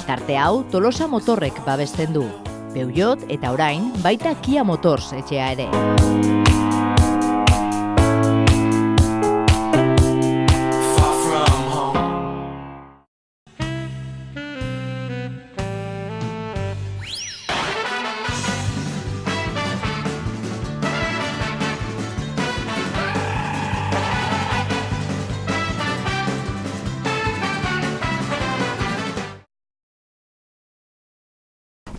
Tarte hau Tolosa Motorrek babesten du. Peugeot eta orain baita Kia Motors etxea ere.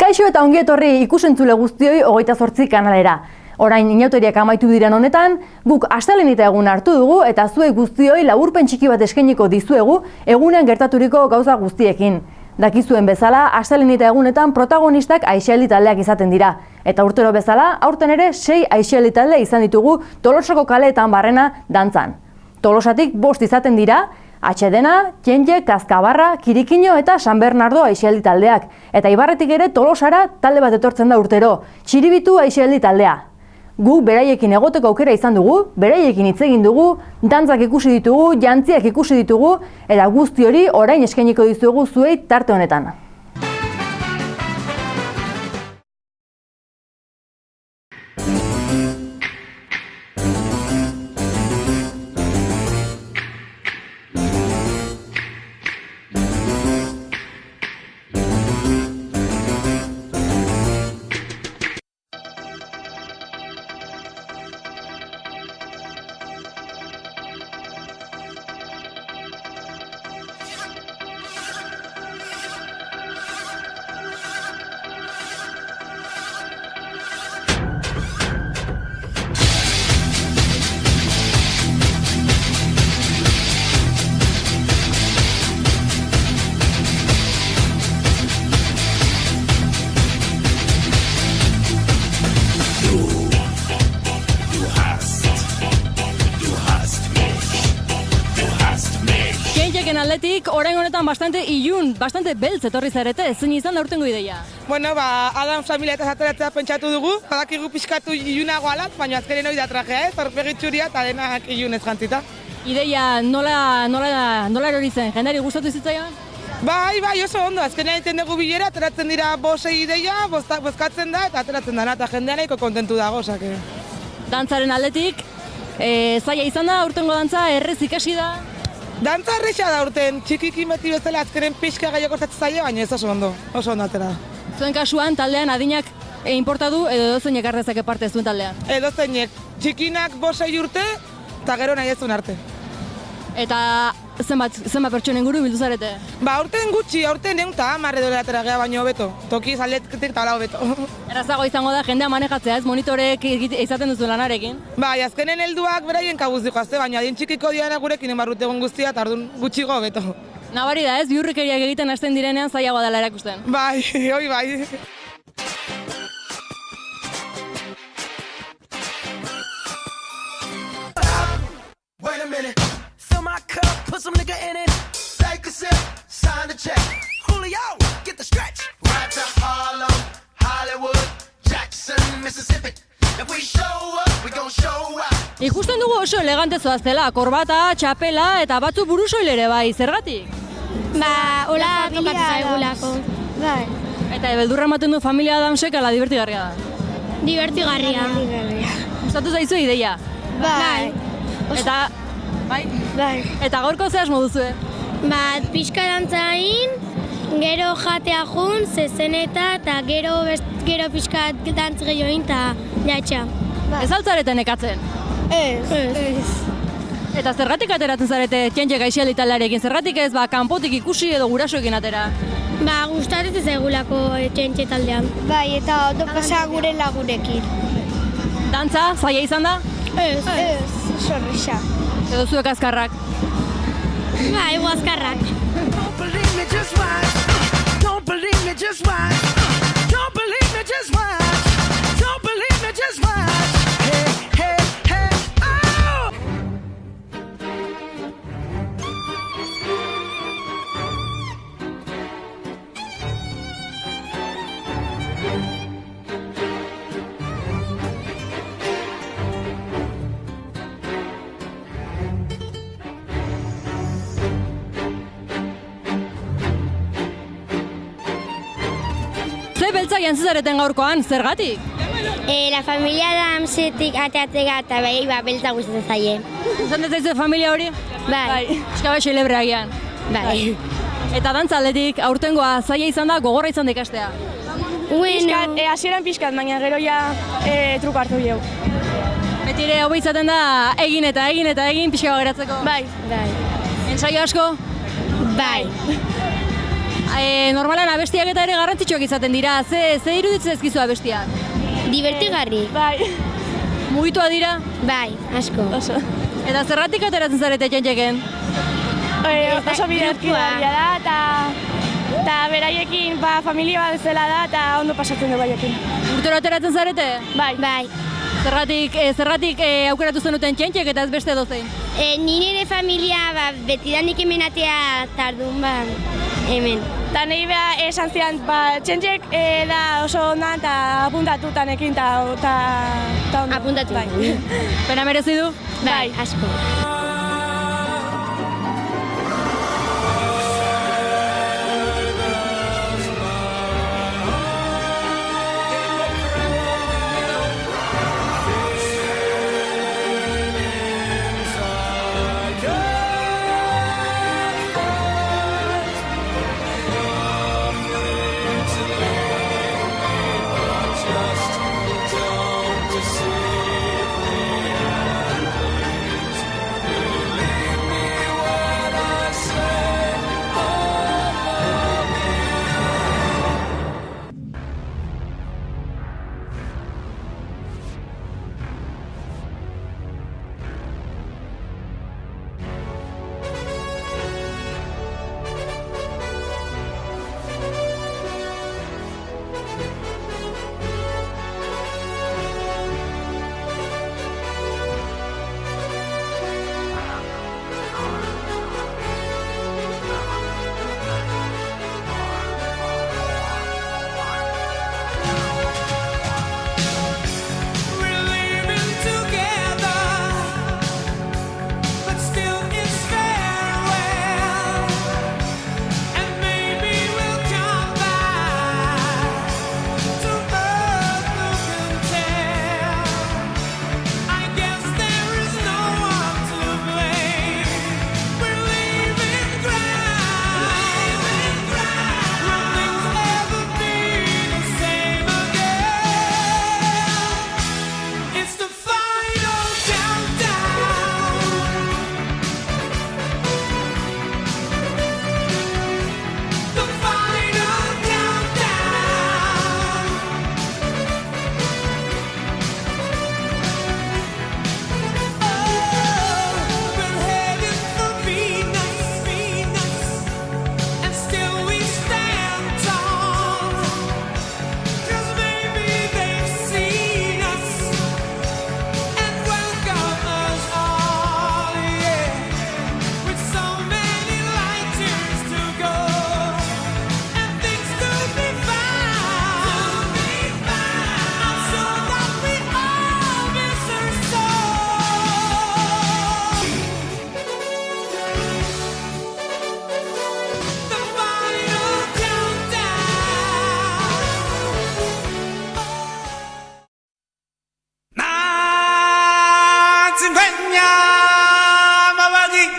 Kaixo eta ongi etorri ikusentzule guztioi 28 kanalera. Orain inauteriak amaitu diren honetan, guk astelehenita egun hartu dugu eta zuei guztioi laburpen txiki bat eskainiko dizuegu egunean gertaturiko gauza guztiekin. Dakizuen bezala, astelehenita egunetan protagonistak aisialdi taldeak izaten dira. Eta urtero bezala, aurten ere 6 aisialdi talde izan ditugu Tolosako kaleetan barrena dantzan. Tolosatik 5 izaten dira, Atxedena, Txentxe, Kazkabarra, Kirikino eta San Bernardo aisialdi taldeak. Eta Ibarretik ere Tolosara talde bat etortzen da urtero, Txiribitu aisialdi taldea. Guk beraiekin egoteko aukera izan dugu, beraiekin hitz egin dugu, dantzak ikusi ditugu, jantziak ikusi ditugu, eta guzti hori orain eskainiko dizuegu zuei tarte honetan. Aldetik, orain honetan bastante ilun, bastante beltz etorri zarete, zein izan da urtengo ideia? Bueno, Adam familia eta zateratzea pentsatu dugu, badakigu pixkatu ilunago alat, baina azkenen hori da trajea, aurpegi txuria eta denak ilunez jantzita. Ideia nola erori zen, jendari gustatu zitzaion? Bai, oso ondo, azkenean egiten dugu bilera, ateratzen dira 5 ideia, bozkatzen da eta ateratzen dana, eta jendean nahiko kontentu dago, osake. Dantzaren aldetik, zaila izan da, urtengo dantza, errez ikasi da? Dantza erresa da urten, txikikin beti bezala azkenen pixka gehiago kostatzen zaila, baina ez oso ondo atera. Zuen kasuan, taldean adinak inporta du edo edozeinek ardezake parte zuen taldean? Edozeinek, txikinak 5 urte eta gero nahi ez zuen arte. Eta zenbat pertsonen guru bildu zarete? Aurten gutxi, aurten 110 edo atera geha baino hobeto, tokiz aldetik eta hobeto. Errazago izango da jendea manejatzea, ez monitorek izaten duzu lanarekin? Azkenen helduak beraien kabuz dikoazte, baina adin txikiko diana gurekin enbarrute egon guztia eta orduan gutxiko hobeto. Nabari da ez, bihurrikeriak egiten hasten direnean zailagoa dela erakusten? Hoi bai. Put some nigga in it. Take a sip, sign the check. Julio, get the stretch. Right to Harlem, Hollywood, Jackson, Mississippi. If we show up, we gon' show up. Ikusten dugu oso elegante zoaztela, korbata, txapela eta batzu burusoil ere bai, zergatik? Hola tokatu zaigulako. Bai. Eta beldurra ematen du familia Adamsek ala divertigarria da? Divertigarria. Gustatu zaizu ideia? Bai. Eta Eta gaurko ze asmo duzue? Pixka dantzain, gero jatea jun, zezeneta eta gero pixka dantz gehioin eta jatxa. Ez altzareten ekatzen? Ez. Eta zergatik ateratzen zarete Txentxe aisialdi taldearekin? Zergatik ez kanpotik ikusi edo gurasoekin atera? Gustatzen zaigulako Txentxe taldean. Bai, eta ondo pasa gure lagunekin. Dantza, zaila izan da? Ez, sorrisa. Edo zuek azkarrak? Bai, azkarrak. Don't believe me, just watch. Don't believe me, just watch. Don't believe me, just watch. Don't believe me, just watch. Hey, hey, hey, oh! beltzak jantzizareten gaurkoan, zergatik? La familia Adamsetik ateatzega eta beltza gustatzen zaie. Gustatzen zaizu familia hori? Bai. Euskal xelebre agian. Bai. Eta dantza aldetik, aurtengoa zaila izan da, gogorra izan da ikastea. Bueno, hasieran pixkat, baina gero ja truko hartu jau. Beti ere hobi izaten da egin eta egin pixka geratzeko. Bai. Ensaio asko? bai. Normalan abestiak eta ere garrantzitsuak izaten dira, ze iruditzen ezkizu abestiak? Divertigarri. Bai. Mugitua dira? Bai, asko. Oso. Eta zerratik ateratzen zarete txentxeken? Oso biderkidaria da, eta beraiekin familia bat zela da, eta ondo pasatzen du baiekin. Urtero ateratzen zarete? Bai. Zerratik aukeratu zenuten txentxek eta ez beste dozein? Ni nire familia betidanik hemenatea tardun hemen. Eta nahi beha esan zian, txentxek da oso ona eta apuntatutan ekin eta ondo. Apuntatu. Bai. Pena merezi du? Bai, asko.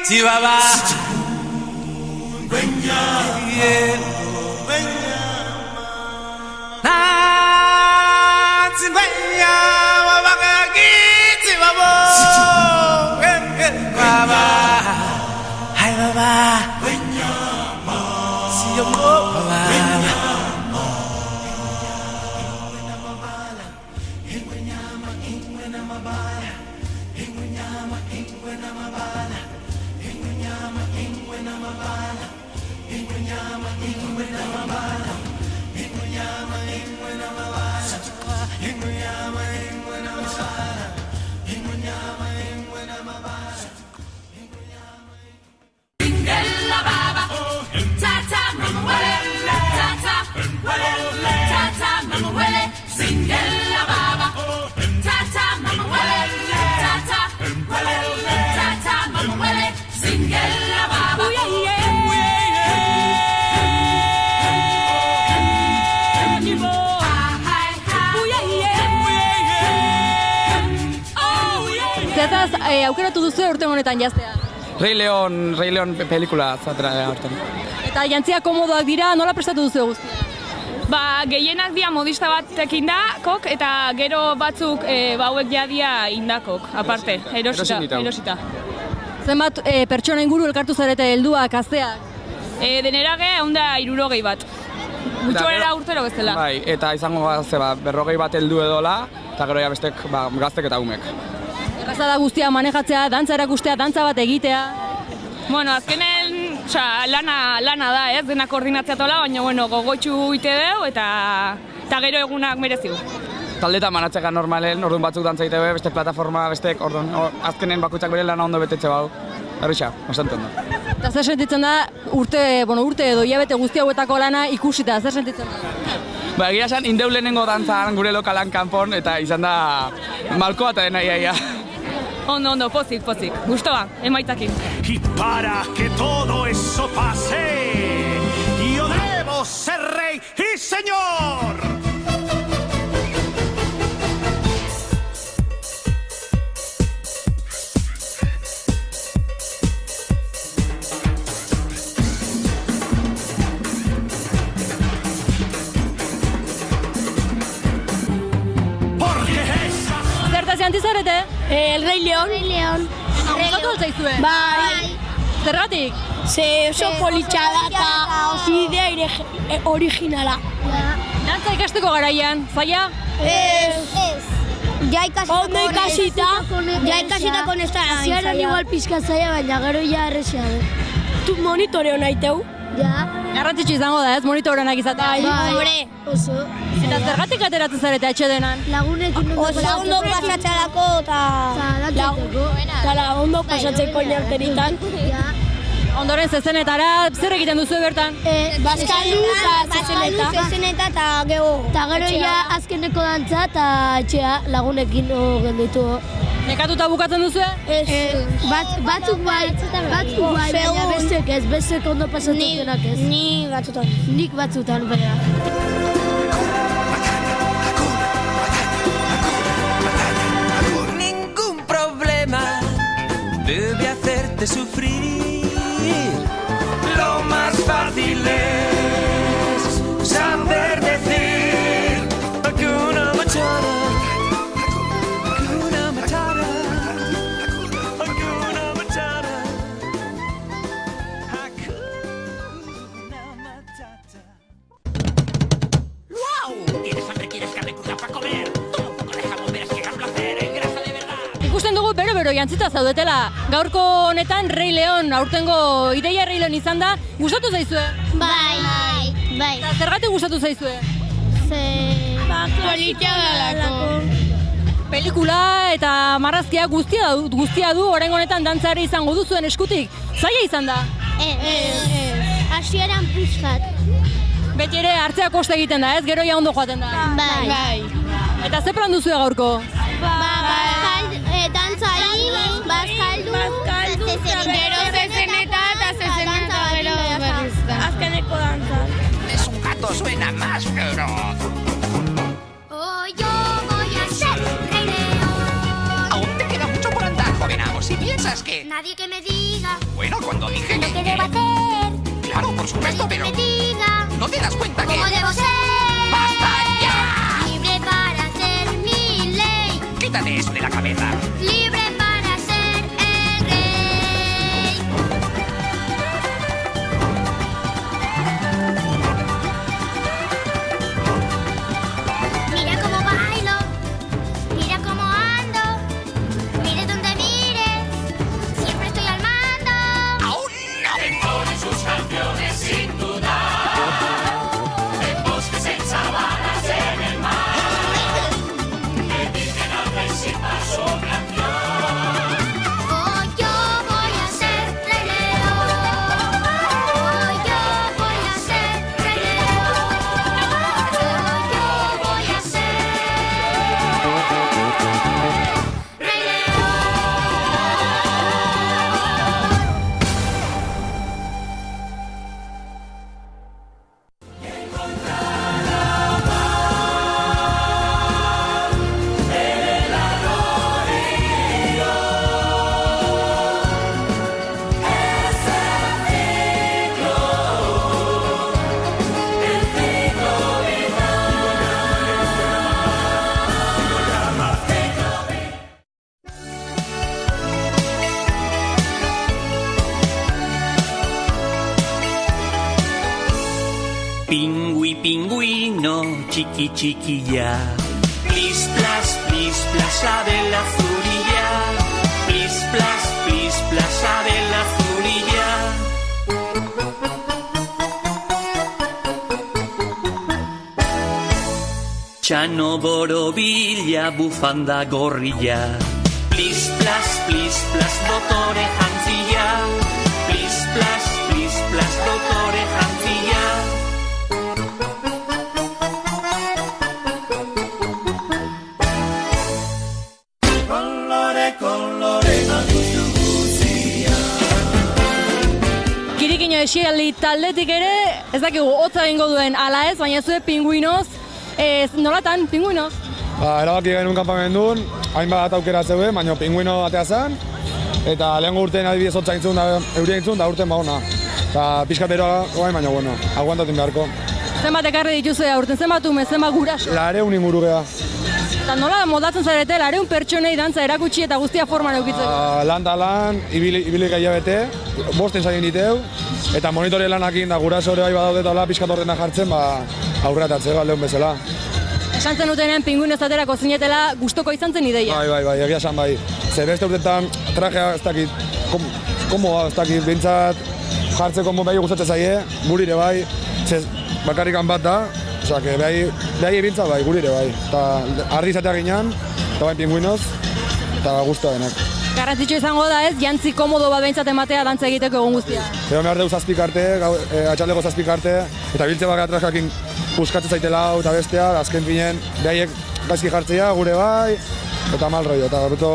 Chihuahua. aukeratu duzu urte honetan jaztea? Rei Leon pelikula zatera hartan. Eta jantziak komodoak dira, nola prestatu duzu guztia? Gehienak dira modista batekin dakok, eta gero batzuk hauek jadia indakok, aparte, erosita. Zenbat pertsona inguru elkartu zarete helduak, gazteak? Denerage, da 60 bat. Gutxoera urtero bezala. Bai, eta izango gazte 40 bat heldu edola, eta gero ja bestek gaztek eta umek. Erraza da guztia manejatzea, dantza erakustea, dantza bat egitea? Bueno, azkenen lana da, ez, dena koordinatzea tola, baina gogoitxu ite deu eta gero egunak mereziu. Taldetan manatzeka normalen, orduan batzuk dantza ite beste plataforma, bestek, orduan azkenen bakoitzak bere lana ondo betetxe bau. Errixa, bastante ondo. Eta zer sentitzen da urte edo hilabete guzti hauetako lana ikusita, zer sentitzen da? Egia esan, indeu lehenengo dantzan gure lokalan kanpon, eta izan da malkoa eta dena iaia. Ondo, pozik, gustoa, emaitzakin. Y para que todo eso pase, yo debo ser rey y señor. Zertaz jantizarete? El Rei Leon. Gustatu altzaizue? Bai. Zergatik? Ze oso politxa da eta idea originala. Dantza ikasteko garaian, zaila? Ja ikasita konesta. Ziaren igual pizka zaila, baina gero ja errexea. Tu monitoreo nahi teu? Ja. Garrantzitsu izango da, ez? Monitorenak izatea. Bai. Oso. Eta zergatik ateratzen zarete atxedenan? Lagunekin ondo pasatzerako eta ondo pasatzeko inerteritan. Ondoren zezenetara, zer egiten duzu bertan? Bazkaldu eta zezeneta eta gero. Eta gero ja azkeneko dantza eta etxea lagunekin genditu. Nekatuta bukatzen duzu? Batzuk bai, baina bestek ondo pasatzen denak ez. Ni batzutan. Nik batzutan, bera. Ningún problema debe hacerte sufrir. Lo más fácil es saber decir Hakuna Matata. Bero jantzita zaudetela. Gaurko honetan Rei Leon, aurtengo ideia Rei Leon izan da. Gustatu zaizue? Bai. Eta zergatik gustatu zaizue? Politxa dalako. Pelikula eta marrazkia guztia du, oraingo honetan dantzari izango duzuen eskutik. Zaila izan da? Hasieran pixkat. Beti ere hartzea koste egiten da, ez? Gero ja ondo joaten da. Bai. Eta ze plan duzue gaurko? Dantzari, bazkaldu, gero zezeneta eta zezeneta gero berrizta. Azkeneko dantza. Es un gato, suena más feroz. Yo voy a ser Rey León. Aún te queda mucho por andar, joven amo. Si piensas que... Nadie que me diga Bueno, cuando dije lo que debo hacer. Claro, por supuesto, pero... Nadie que me diga ¿No te das cuenta que...? cómo debo ser. ¡Basta ya! Libre para hacer mi ley. Quítate eso de la cabeza. Libre para ser el rey. Mira cómo bailo, mira cómo ando, mire donde mires, siempre estoy al mando. ¡Aún no! Entonen sus canciones sin dudar, en bosques, en sabanas, en el mar. Dediquen al rey sin más su canción. Pingüino, chiqui chiquilla. Plis plas, Adela Zurilla. Plis plas, Adela Zurilla. Txano borobila, bufanda gorrilla. Plis plas, dotore jantzilla. Plis plas, dotore jantzilla. Kirikino esialdi taldetik ere, ez dakigu hotza egingo duen ala ez, baina zue Pingüinoz, nolatan, Pingüinoz? Erabaki genuen kanpamendun, hainbat aukera zeuden, baina Pingüino atea zen, eta lehengo urtean adibidez hotza entzun, euria entzun, da urten bauna. Eta pixkateroa guain, baina bueno, aguantatin beharko. Zenbat ekarri dituzue aurten, zenbat ume, zenbat guraso? 200 inguru geha. Eta nola moldatzen zarete, 200 pertsonei dantza erakutsi eta guztia forman eukitzeko? Lan da lan, ibili gailabete, 5 ensaien diteu, eta monitore lanakin da guraso ere bai badaude eta hola pixkat horrena jartzen, aurreatatze, aldeun bezala. Esan zen utenean Pingüinoz aterako zinetela gustoko izan zen ideia? Bai, egia esan bai. Ze beste urtetan trajea ez dakit, komoa ez dakit, bintzat jartzeko bai gustatzen zaie, gurire bai, ze bakarrikan bat da, osea, behai bintzat bai, gurire bai. Eta ardi izatea ginean, eta bai Pingüinoz, eta guztua denak. Garrantzitsu izango da ez, jantzi komodo bat behintzat ematea dantza egiteko egun guztia. Egon behar dugu zazpik arte, atxaldeko zazpik arte, eta biltze baka trajeakin puskatzen zaitela hau eta bestea, azken finen behaiek gaizki jartzea, gure bai, eta mal rollo, eta gaurreto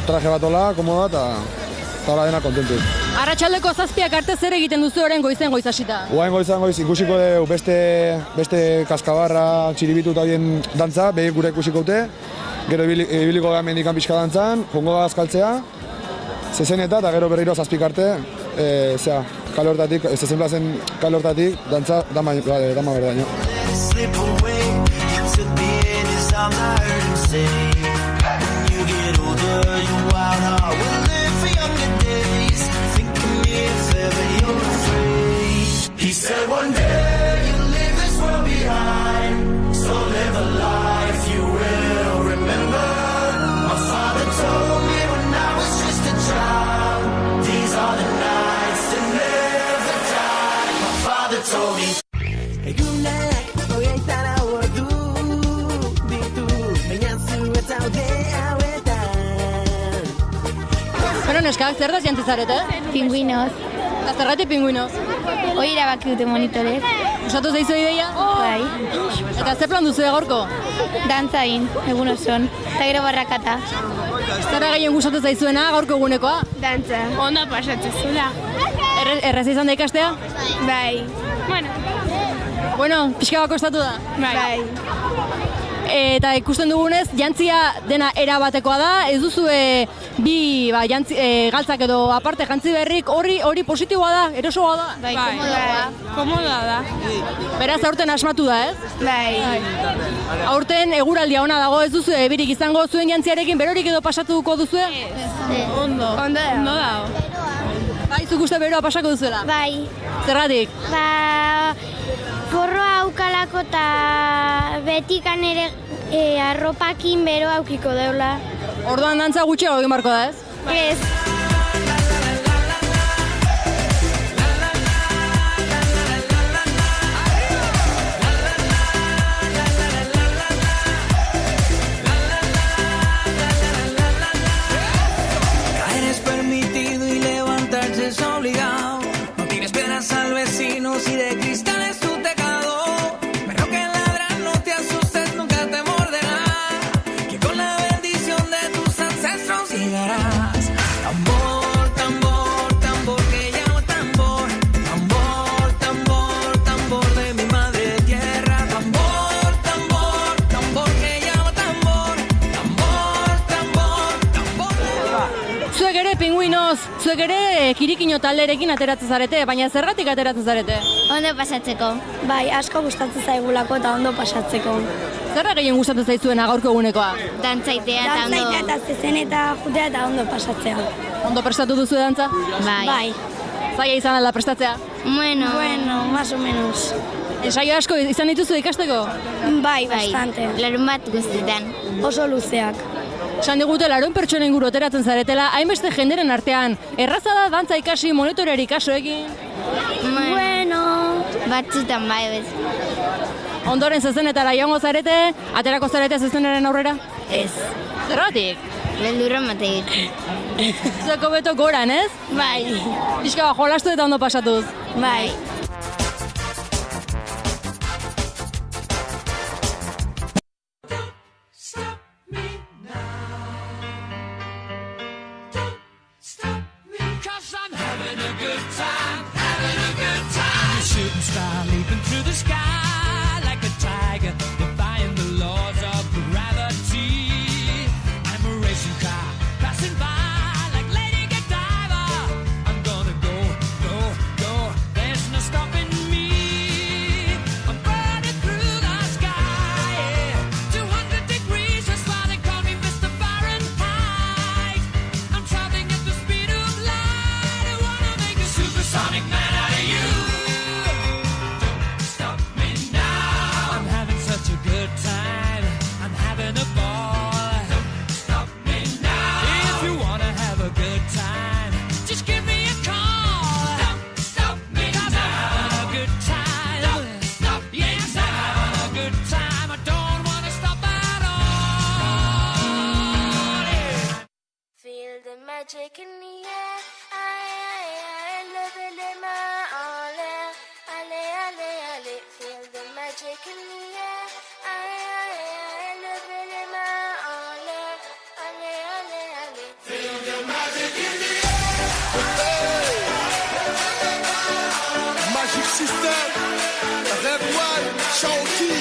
traje bat hola, komoda, eta hola dena kontentu. Arratsaldeko 7 arte zer egiten duzu orain goizen goiz hasita? Goiz ikusiko dugu beste kaskabarra, txiribitu eta horien dantza, behir gure ikusiko dute, gero ibiliko gara mendikan pixka dantzan, jongo da azkaltzea, zezeneta eta gero berriro 7 arte, kalortatik, zezenplazen kalortatik, dantza dama berdaino. Slip away into the end is all I heard him say. When you get older, your wild heart will live for younger days. Think of me if ever you're afraid. He said one day you'll leave this world behind, so live a life you will remember. My father told me when I was just a child, these are the nights that never die. My father told me. Bueno, neskak, zer da jantzizarete? Pingüinoz. Eta zergatik Pingüinoz? Hoi erabaki dute monitorek. Osatu zaizu ideia? Bai. Eta ze plan duzu gaurko? Dantza egin, egun oson. Eta gero barrakata. Zerra gehien gustatu zaizuena gaurko egunekoa? Dantza. Ondo pasatzen zula. Errez izan da ikastea? Bai. Bueno, pixka bako estatu da? Bai. Eta ikusten dugunez, jantzia dena erabatekoa da, ez duzu bi galtzak edo aparte jantzi berrik, hori positiboa da, erosoa da? Bai, komodoa da. Beraz, aurten asmatu da, ez? Bai. Aurten eguraldia ona dago, ez duzu birik izango zuen jantziarekin, berorik edo pasatuko duzue? Ondo da. Bai, zuk uste beroa pasako duzuela? Bai. Zergatik? Porroa aukalako eta betikan ere arropakin bero aukiko deula. Orduan dantza gutxero egin barko da, ez? Ez. Caer es permitido y levantarse es obligado. No tienes piedras al vecino si de cristal es tu teclado. Pero que ladrar no te asustes, nunca te morderá. Que con la bendición de tus ancestros llegarás. Tambor, tambor, tambor que llama tambor. Tambor, tambor, tambor de mi madre tierra. Tambor, tambor, tambor que llama tambor. Tambor, tambor, tambor. Zuek ere Pingüinoz, zuek ere Kirikino talderekin ateratzen zarete, baina zergatik ateratzen zarete? Ondo pasatzeko. Bai, asko gustatzen zaigulako eta ondo pasatzeko. Zerra gehien gustatzen zaizuena gaurko egunekoa? Dantzaitea eta ondo. Dantzaitea eta zezen eta jutea eta ondo pasatzea. Ondo prestatu duzu dantza? Bai. Zaila izan alda prestatzea? Bueno, más o menos. Ensaio asko izan dituzu ikasteko? Bai, bastante. Larun bat guztietan. Oso luzeak. Esan digute larun pertsona inguru ateratzen zaretela, hainbeste jenderen artean. Erraza da dantza ikasi monitoreari kaso egin? Bueno, batzutan bai bez. Ondoren zezenetara joango zarete, aterako zarete zezenaren aurrera? Ez. Zergatik? Beldurra mategit. Zueko beto goran, ez? Bai. Pixka jolastu eta ondo pasatuz. Bai. Magic in the air, I love it in my all air. Ale, ale, ale, feel the magic in the air, I love it in my all air. Ale, ale, ale, feel the magic in the air. Magic System, Red One, Shawty.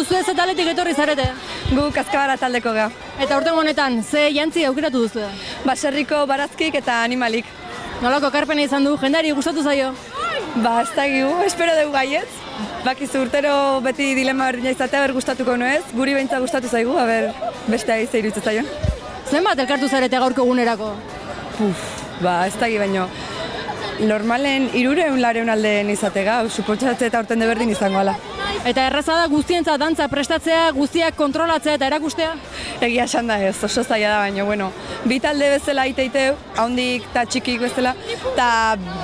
Zuez eta aletik etorri zarete? Gu Kazkabarra taldeko ga. Eta urtengo honetan, ze jantzi aukeratu duzu? Baserriko barazkik eta animalik. Nolako ekarpena izan du, jendari gustatu zaio? Ba, ez dakigu, espero dugu gaietz. Bakizu urtero beti dilema berdina izatea ber gustatuko nuez, guri behintzat gustatu zaigu, aber beste aiz iruditzen zaion. Zenbat elkartu zarete gaurko egunerako? Ba, ez dakik baino. Normalen 300 aldeen izatega, suposatzea eta urten berdin izango ala. Eta erraza da guztientzat dantza prestatzea, guztiak kontrolatzea eta erakustea? Egia esan da ez, oso zaila da baino, bueno, bi talde bezala iteiteu, haundik eta txikik bezala, eta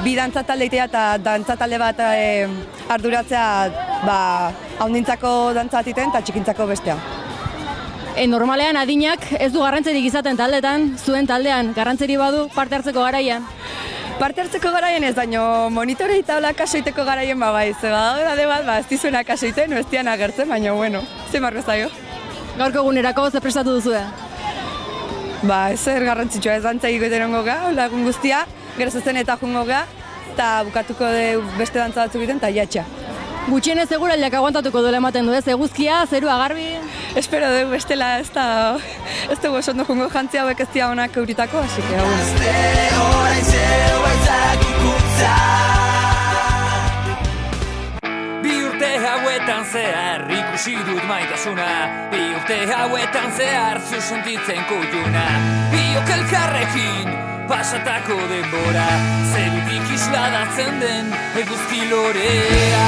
bi dantza talde itea eta dantza talde bat arduratzea, ba, haundintzako dantza bat iten eta txikintzako bestea. Normalean adinak ez du garrantzerik izaten taldetan, zuen taldean garrantzeri badu parte hartzeko garaian? Parte hartzeko garaian ez, baino monitore eta hola kasoiteko garaien bai, ze badaude bat, ez dizuena kasoiten, ez dian agertzen, baina bueno, zein marbezaio. Gaurko egunerako ze prestatu duzue? Ba, ezer garrantzitsua ez dantza egiten ongo ga, lagun guztia, gero zezen eta jungo ga, eta bukatuko beste dantza batzuk egiten, eta jatxa. Gutxienez eguraldiak aguantatuko duela ematen du, ez? Eguzkia, zerua garbi? Espero dugu bestela ez dugu oso ondo jungo jantzi hauek ez dira honak euritako, hasi que hau. Bi urte hauetan zehar ikusi dut maitasuna, bi urte hauetan zehar zu sentitzen kutuna, biok elkarrekin pasatako denbora, zerutik isladatzen den eguzki lorea.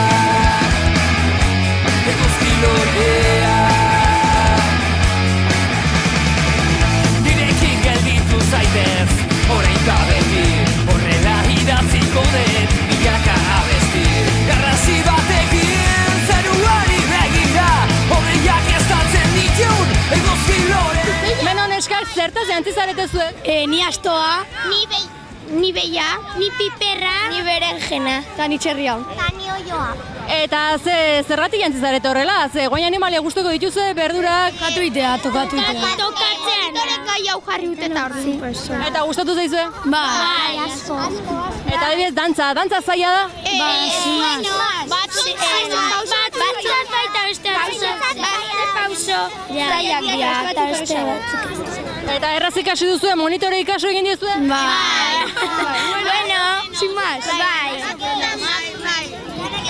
Eguzki lorea. Nirekin gelditu zaitez, orain da beti, horrela idatziko den milaka abesti. Garrasi batekin zeruari begira, hodeiak estatzen ditun eguzki lorea. Beno neskak, zertaz jantzizarete zuek? Ni astoa, ni beia, ni piperra, ni berenjena, eta ni txerria. Eta ni oioa. Eta zergatik jantzizarete horrela? Ze goin animalia guztoko dituzue, berdurak... Tokatu itea. Tokatzean. Gai hau jarri dute eta horri. Eta gustatu zaizue? Bai, asko. Eta adibidez, dantza zaila da? Batzuk baita beste pauso, zaiak dira, eta beste batzuk. Eta erraz ikasi duzue, monitore ikaso egin diezue? Bai. Bueno, sin más. Bai.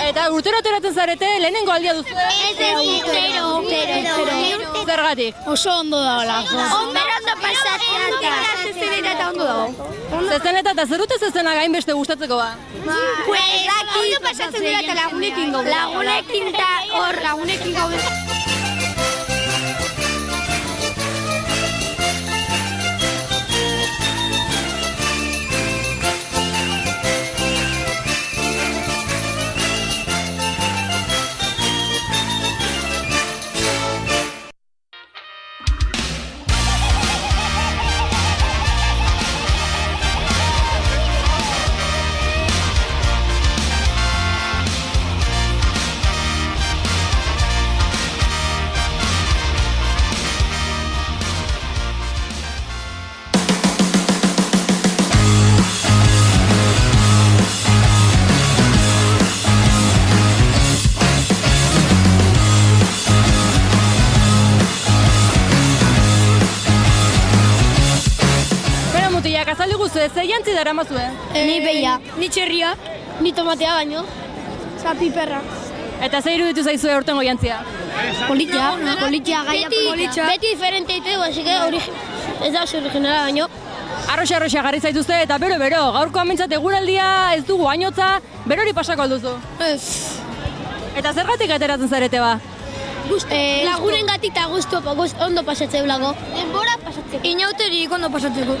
Eta urtero ateratzen zarete, lehenengo aldia duzue? Urtero. Zergatik? Oso ondo dagoelako. Ondo pasatzen eta ondo dago. Zezeneta eta zer dute zezena gainbeste gustatzeko ba? Ondo pasatzen dira eta lagunekin gaude. Lagunekin gaude. Ze jantzi dara mazue? Ni beia, ni txerria, ni tomatea baino, piperra. Eta ze iruditu zaizue urtengo jantzia? Politia, gaia politia. Beti diferente ditu, asike hori ez da oso originala baino. Arroxa garri zaituzte eta bero, gaurko amintzat eguraldia ez dugu hainotza, berori pasako alduzu? Ez. Eta zergatik ateratzen zarete ba? Lagunen gatik eta ondo pasatzeu lago. Denbora pasatzeko. Inauterik ondo pasatzeko.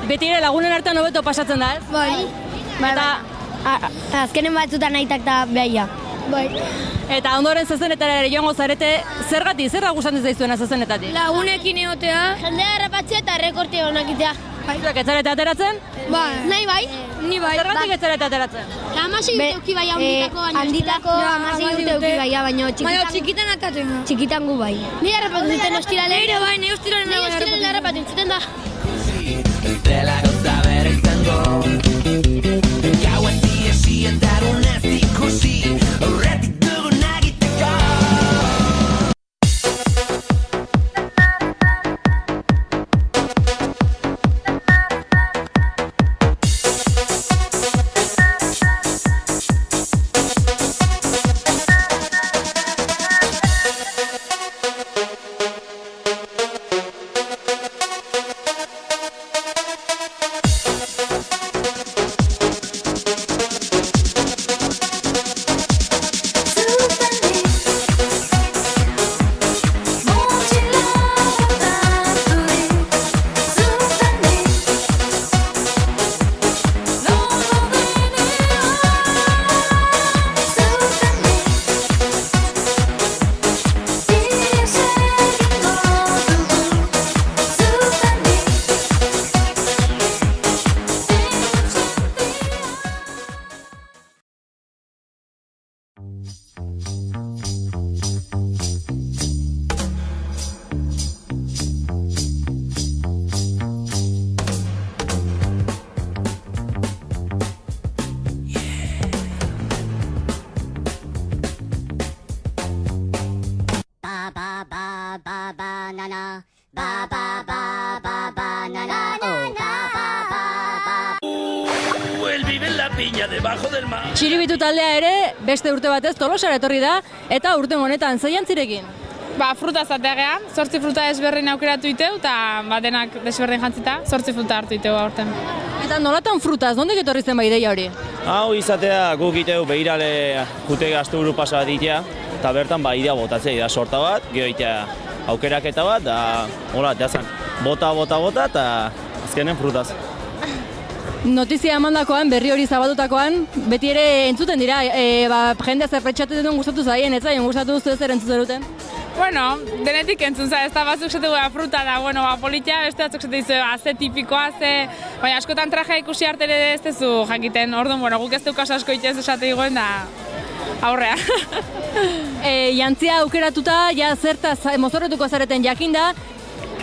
Beti ere lagunen artean hobeto pasatzen da, ez? Bai. Eta azkenen batzutan nahitak da behaia. Bai. Eta ondoren zezenetara ere joango zarete, zergatik, zer da gustatzen zaizuena zezenetatik? Lagunekin egotea, jendea harrapatzea eta rekorte honak itea. Zuek ez zarete ateratzen? Bai. Nahi bai? Ni bai. Zergatik ez zarete ateratzen? Hamasei urte euki bai handitako hamasei urte euki bai, baina txikitan atatzen. Txikitan gu bai. Ni harrapatu zuten ostiralero bai, ni ostiralero harrapatu zuten da. Dela gauza bere izango Gaua esi eta runez ikusi Horretik dugu nagiteko Txiribitu taldea ere, beste urte batez Tolosara etorri da, eta urte honetan ze jantzirekin? Fruta zateagea, 8 fruta desberdin aukeratu iteu, eta denak desberdin jantzita, 8 fruta hartu iteu aurten. Eta nolatan frutaz, nondik etorri zen ideia hori? Hau izatea guk iteu behirale jute gaztu buru pasa bat itea, eta bertan idea botatzea, da sorta bat, gero itea aukeraketa bat, da hola, teazan, bota, eta azkenen frutaz. Notizia emandakoan, berri hori zabatutakoan, beti ere entzuten dira, jendea zerpretxatzen duen gustatu zaien, ez zaien gustatu duzu ez entzuten duten? Bueno, denetik entzun za, ez da batzuk zatu fruta da, politia, beste batzuk zatu dizu, ze tipikoa, baina askotan trajea ikusi arte ere ez dezu jakiten, orduan, guk ez dukas asko itez esate digoen da aurrea. Jantzia aukeratuta, ja zertaz mozorretuko zareten jakinda,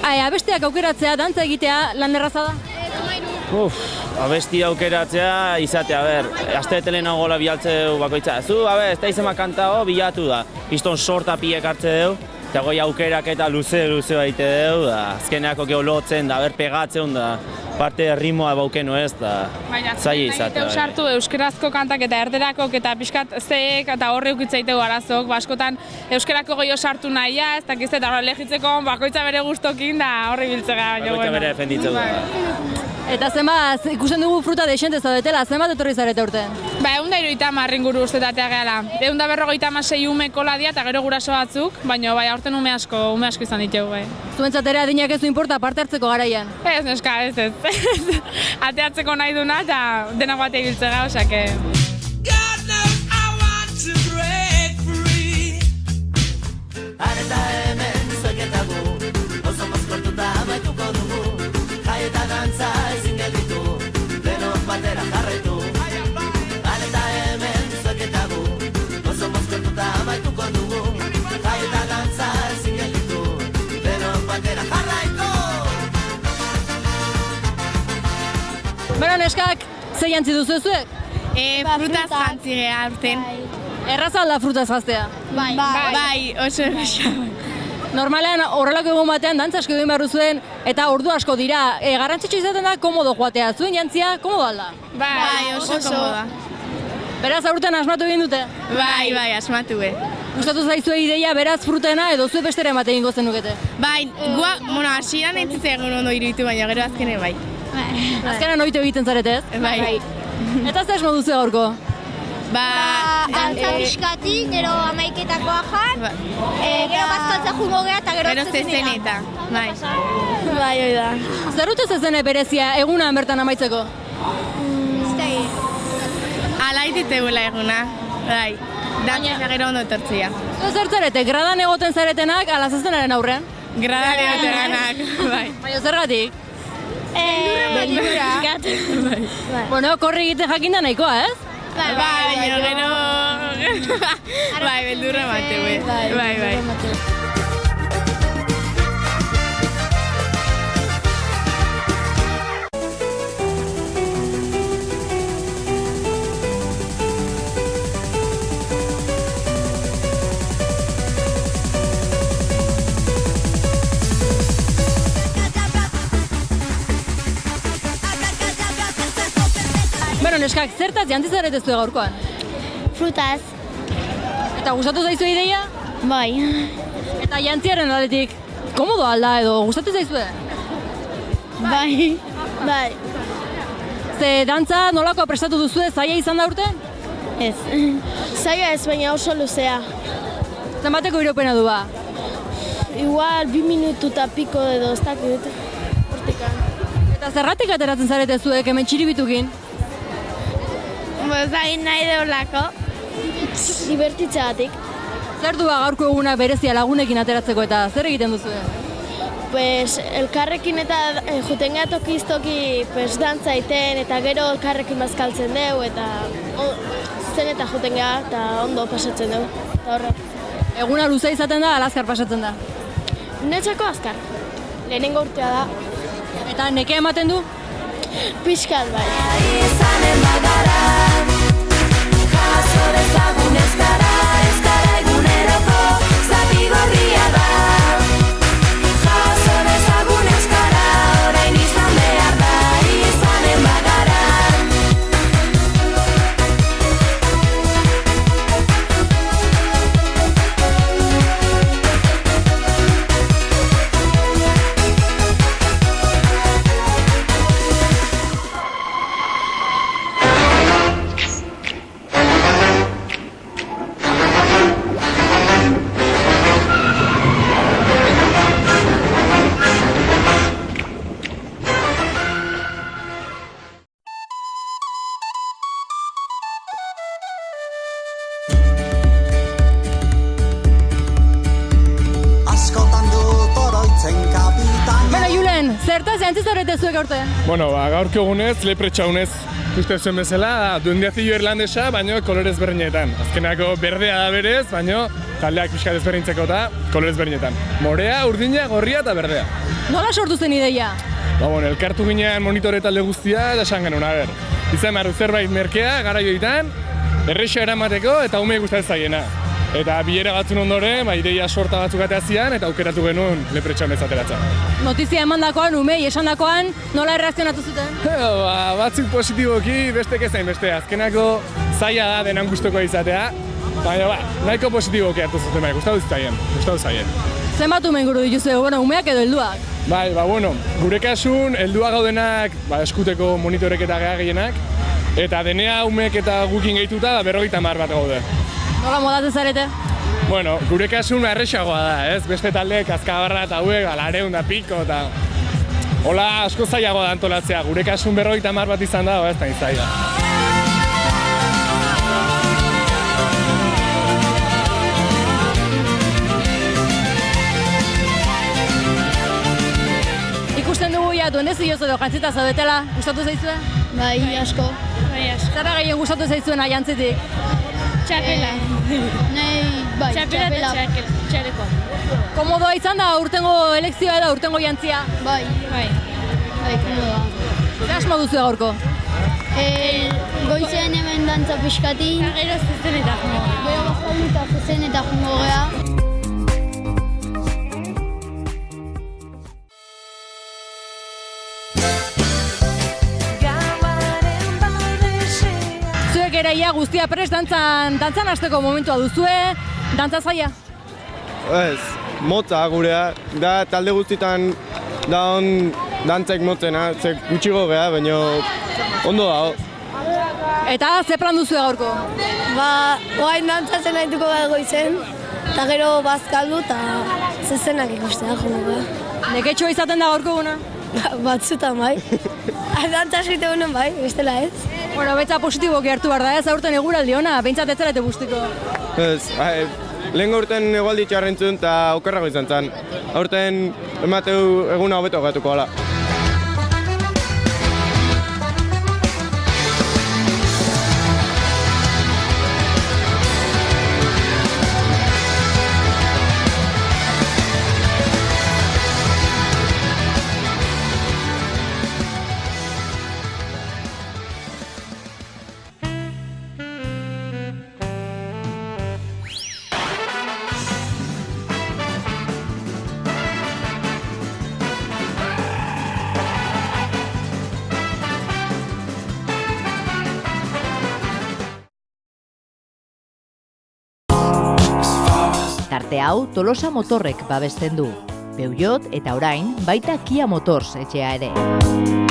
abesteak aukeratzea, dantza egitea, lan erraza da? Abesti aukeratzea izatea, asteetelen nagoela bialtzeu bakoitza. Ez da izema kantao bilatu da. Izton sorta piek hartze deu, eta goi aukerak eta luze baite deu, azkeneako geolotzen da, pegatzen da, parte ritmoa baukenu ez, da zaila izatea. Baina sartu euskerazko kantak eta erderakok eta pixkat zeek eta horre ukitzaitegu arazok, askotan euskerako goio sartu nahia, ez dakiz eta lehitzeko bakoitza bere gustokin da horre biltzega. Bakoitza bere defenditzeu da. Eta zenbat, ikusten dugu fruta desente zaudetela, zenbat etorri zarete urten? 130 inguru ustetatea gehala. 156 ume koladia eta gero guraso batzuk, baina aurten ume asko izan ditugu. Zuentzat ere adinak ez du inporta parte hartzeko garaian? Ez, neska, ez. Ateatzeko nahi duna eta denak bat egibiltzega, osake. Areta hemen zueketagu, oso mozkortuta amaituko dugu, jai eta dantza ezin gelditu, denok batera jarretu. Areta hemen zueketagu, oso mozkortuta amaituko dugu, jai eta dantza ezin gelditu, denok batera jarraitu. Bero neskak, ze jantzi duzu zuek? Frutaz jantzi geha urten. Erraza alda frutaz jaztea? Bai, oso erraza. Normalean horrelako egun batean dantza asko egin behar zuen eta ordu asko dira. Garrantzitsu izaten da komodo joatea. Zuen jantzia komodo alda? Bai, oso komoda. Beraz aurten asmatu egin dute? Bai, asmatu be. Gustatu zaizue ideia beraz frutena edo zue bestera emate egingo zenukete? Bai, hasieran entzitzen egun ondo iruditu, baina gero azkene bai. Azkenan ohitu egiten zarete ez? Bai. Eta zer esmo duzu gaurko? Dantza pixkati, gero amaiketakoa jan, gero bazkaltza jungo geha eta gero zezeneta. Bai, hoi da. Zer dute zezene berezia egunan bertan amaitzeko? Alaititzeula eguna, bai. Dantza gero ondo etortzia. Zer zarete, gradan egoten zaretenak ala zezenaren aurrean? Gradan egotenak, bai. Baina zergatik? Beldurra. Bueno, korri egiten jakinda nahikoa, ez? Bai, gero... Bai, beldurra mate, bai. Bueno, neskak, zertaz jantzi zarete zuen gaurkoan? Frutaz. Eta gustatu zaizu ideia? Bai. Eta jantziaren aldetik, komodo alda edo gustatu zaizue? Bai. Ze dantza nolakoa prestatu duzue, zaila izan da urten? Ez. Zaila ez, baina oso luzea. Zenbateko iropena du ba? Igual 2 minutu eta piko edo ez dakit. Hortikan. Eta zergatik ateratzen zarete zuek hemen txiribitukin? Zain nahi deolako. Divertitzeagatik. Zer du gaurko egunak berezia lagunekin ateratzeko eta zer egiten duzu? Pues elkarrekin eta juten geha tokiz-toki dantza iten eta gero elkarrekin bazkaltzen deu eta zen eta juten geha eta ondo pasatzen deu. Eguna luze izaten da, ala azkar pasatzen da? Netzako azkar. Lehenengo urtea da. Eta neke ematen du? Pixkat bai. Izanen bagara, jaso dezagun ezkara eguneroko zapi gorria da. Jaso dezagun ezkara, orain izan behar da, izanen bagara. Zertaz, jantzi zarete zuek aurten? Bueno, gaurko egunez, lepretxaunez, uste zuen bezala, duendiazio irlandesa, baino kolorez berdinetan. Azkenako berdea da berez, baino taldeak pixka desberdintzeko eta kolorez berdinetan. Morea, urdina, gorria eta berdea. Nola sortu zen ideia? Bueno, elkartu ginean monitore talde guztia, eta esan genuen, izan behar zerbait merkea, garaioetan, erresa eramateko eta ume gustatzen zaiena. Eta bilera batzun ondoren, ideia sorta batzuk ateazian eta aukeratu genuen lepretxaunez ateratzen. Notizia emandakoan, umei esandakoan, nola erreakzionatu zuten? Batzuk positiboki, bestek ezain beste. Azkenako zaila da denan gustuko izatea, baina nahiko positiboki hartu zuten bai, gustatu zaien. Zenbat ume inguru dituzu, umeak edo helduak? Bai, gure kasun, helduak gaudenak eskuteko monitorek eta gehienak, eta denea umeek eta gukin gehituta 50 bat gaude. Nola modatzen zarete? Bueno, gure kasun erresagoa da, ez? Beste taldeek Azkabarra eta hauek, 200 da piko eta... Hola asko zailagoa da antolatzea, gure kasun 50 bat izan da, ez da izaila. Ikusten dugu ja, duendezioz edo jantzita zaudetela, gustatu zaizue? Bai, asko. Zerra gehien gustatu zaizuen jantzitik? Txapela. Bai, txapela eta txalekoa. Komodoa izan da urtengo elekzioa edo urtengo jantzia? Bai, komodoa. Zer asmo duzu gaurko? Goizean hemen dantza pixkati. Eta gero zezenetak jungo. Gero bazkalduta zezenetak jungo geha. Eraia guztia prest dantzan hasteko momentua duzue, dantza zaila? Ez, motza gurea, da talde guztietan da dantzaik motzena, ze gutxigo geha, baina ondo dago. Eta ze plan duzue gaurko? Oain dantzatzen nahituko gara goizen, eta gero bazkaldu eta zezenak ikustea jungo. Neketxo izaten da gaurko guna? Batzutan bai. Dantza esite honen bai, bestela ez. Bueno, betza positiboki hartu behar da ez, aurten eguraldi ona, behintzat ez zarete guztiko. Ez, lehen gaurten egualdi txarrentzun eta okerrago izan zen. Aurten emateu eguna hobeto gatuko gala. Tarte hau Tolosa Motorrek babesten du. Peugeot eta orain baita Kia Motors etxea ere.